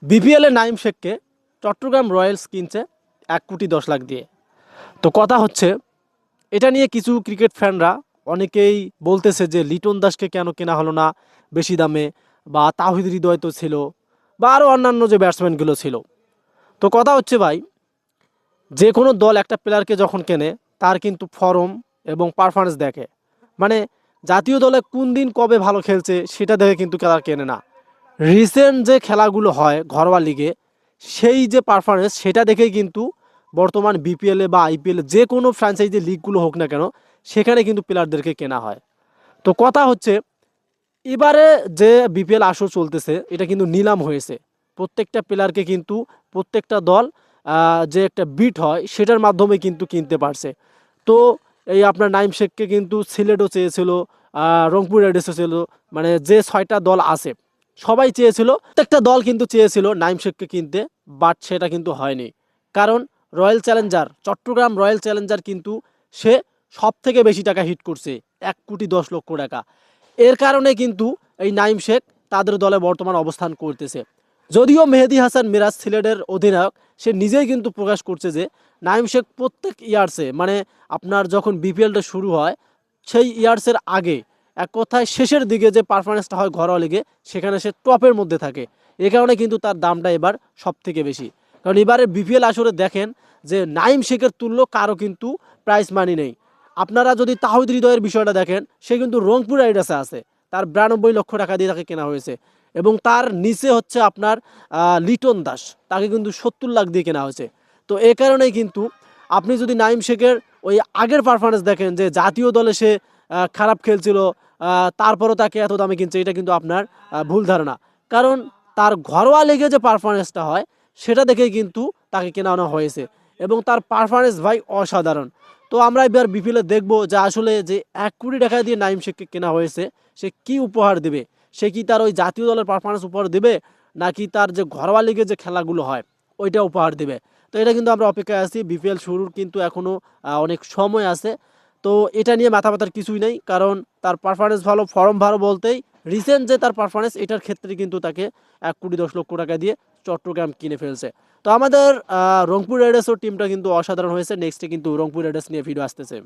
বিপিএলে নাইম শেখকে চট্টগ্রাম রয়্যালস কিনছে 1,10,00,000 দিয়ে। তো কথা হচ্ছে এটা নিয়ে কিছু ক্রিকেট ফ্যানরা অনেকেই বলতেছে যে লিটন দাসকে কেন কেনা হলো না বেশি দামে, বা তাওহিদ হৃদয় তো ছিল, বা আরও অন্যান্য যে ব্যাটসম্যানগুলো ছিল। তো কথা হচ্ছে ভাই, যে কোনো দল একটা প্লেয়ারকে যখন কেনে তার কিন্তু ফর্ম এবং পারফরমেন্স দেখে। মানে জাতীয় দলে কোন দিন কবে ভালো খেলছে সেটা দেখে কিন্তু তারা কেনে না। রিসেন্ট যে খেলাগুলো হয় ঘরোয়া লিগে, সেই যে পারফরমেন্স সেটা দেখেই কিন্তু বর্তমান বিপিএলে বা আইপিএলে যে কোনো ফ্র্যাঞ্চাইজি লিগগুলো হোক না কেন সেখানে কিন্তু প্লেয়ারদেরকে কেনা হয়। তো কথা হচ্ছে এবারে যে বিপিএল আসর চলতেছে এটা কিন্তু নিলাম হয়েছে। প্রত্যেকটা প্লেয়ারকে কিন্তু প্রত্যেকটা দল যে একটা বিট হয় সেটার মাধ্যমে কিন্তু কিনতে পারছে। তো এই আপনার নাইম শেখকে কিন্তু সিলেটও চেয়েছিল, রংপুর রাইডার্সও ছিল, মানে যে 6টা দল আছে সবাই চেয়েছিল, প্রত্যেকটা দল কিন্তু চেয়েছিল নাইম শেখকে কিনতে, বাট সেটা কিন্তু হয়নি। কারণ Royal Challenger Chattogram Royal Challenger কিন্তু সে সব থেকে বেশি টাকা হিট করছে, 1,10,00,000 টাকা। এর কারণে কিন্তু এই নাইম শেখ তাদের দলে বর্তমান অবস্থান করতেছে। যদিও মেহেদী হাসান মিরাজ সিলেটের অধিনায়ক সে নিজেই কিন্তু প্রকাশ করছে যে নাইম শেখ প্রত্যেক ইয়ার্সে, মানে আপনার যখন বিপিএলটা শুরু হয় সেই ইয়ার্সের আগে, এক কথায় শেষের দিকে যে পারফরমেন্সটা হয় ঘরোয়া লিগে সেখানে সে টপের মধ্যে থাকে। এ কারণে কিন্তু তার দামটা এবার সব থেকে বেশি। কারণ এবারে বিপিএল আসরে দেখেন যে নাইম শেখের তুল্য কারো কিন্তু প্রাইস মানি নেই। আপনারা যদি তাহিদ হৃদয়ের বিষয়টা দেখেন, সে কিন্তু রংপুর রাইডার্সে আছে, তার 92 লক্ষ টাকা দিয়ে তাকে কেনা হয়েছে। এবং তার নিচে হচ্ছে আপনার লিটন দাস, তাকে কিন্তু 70 লাখ দিয়ে কেনা হয়েছে। তো এ কারণেই কিন্তু আপনি যদি নাইম শেখের ওই আগের পারফরমেন্স দেখেন যে জাতীয় দলে সে খারাপ খেলছিল, তারপরও তাকে এত দামে কিনছে, এটা কিন্তু আপনার ভুল ধারণা। কারণ তার ঘরোয়া লিগে যে পারফরমেন্সটা হয় সেটা দেখেই কিন্তু তাকে কেনানো হয়েছে, এবং তার পারফরমেন্স ভাই অসাধারণ। তো আমরা এবার বিপিএলে দেখবো যে আসলে যে 1,00,00,000 টাকা দিয়ে নাইম শেখকে কেনা হয়েছে সে কি উপহার দেবে। সে কি তার ওই জাতীয় দলের পারফরমেন্স উপহার দেবে, নাকি তার যে ঘরোয়া লিগে যে খেলাগুলো হয় ওইটা উপহার দেবে। তো এটা কিন্তু আমরা অপেক্ষায় আছি, বিপিএল শুরুর কিন্তু এখনও অনেক সময় আছে। তো এটা নিয়ে মাথা ব্যথার কিছুই নেই, কারণ তার পারফরমেন্স ভালো, ফর্ম ভালো বলতেই রিসেন্ট যে তার পারফরমেন্স এটার ক্ষেত্রে কিন্তু তাকে 1,10,00,000 টাকা দিয়ে চট্টগ্রাম কিনে ফেলছে। তো আমাদের রংপুর রাইডার্সের টিমটা কিন্তু অসাধারণ হয়েছে। নেক্সটে কিন্তু রংপুর রাইডার্স নিয়ে ভিডিও আসতেছে।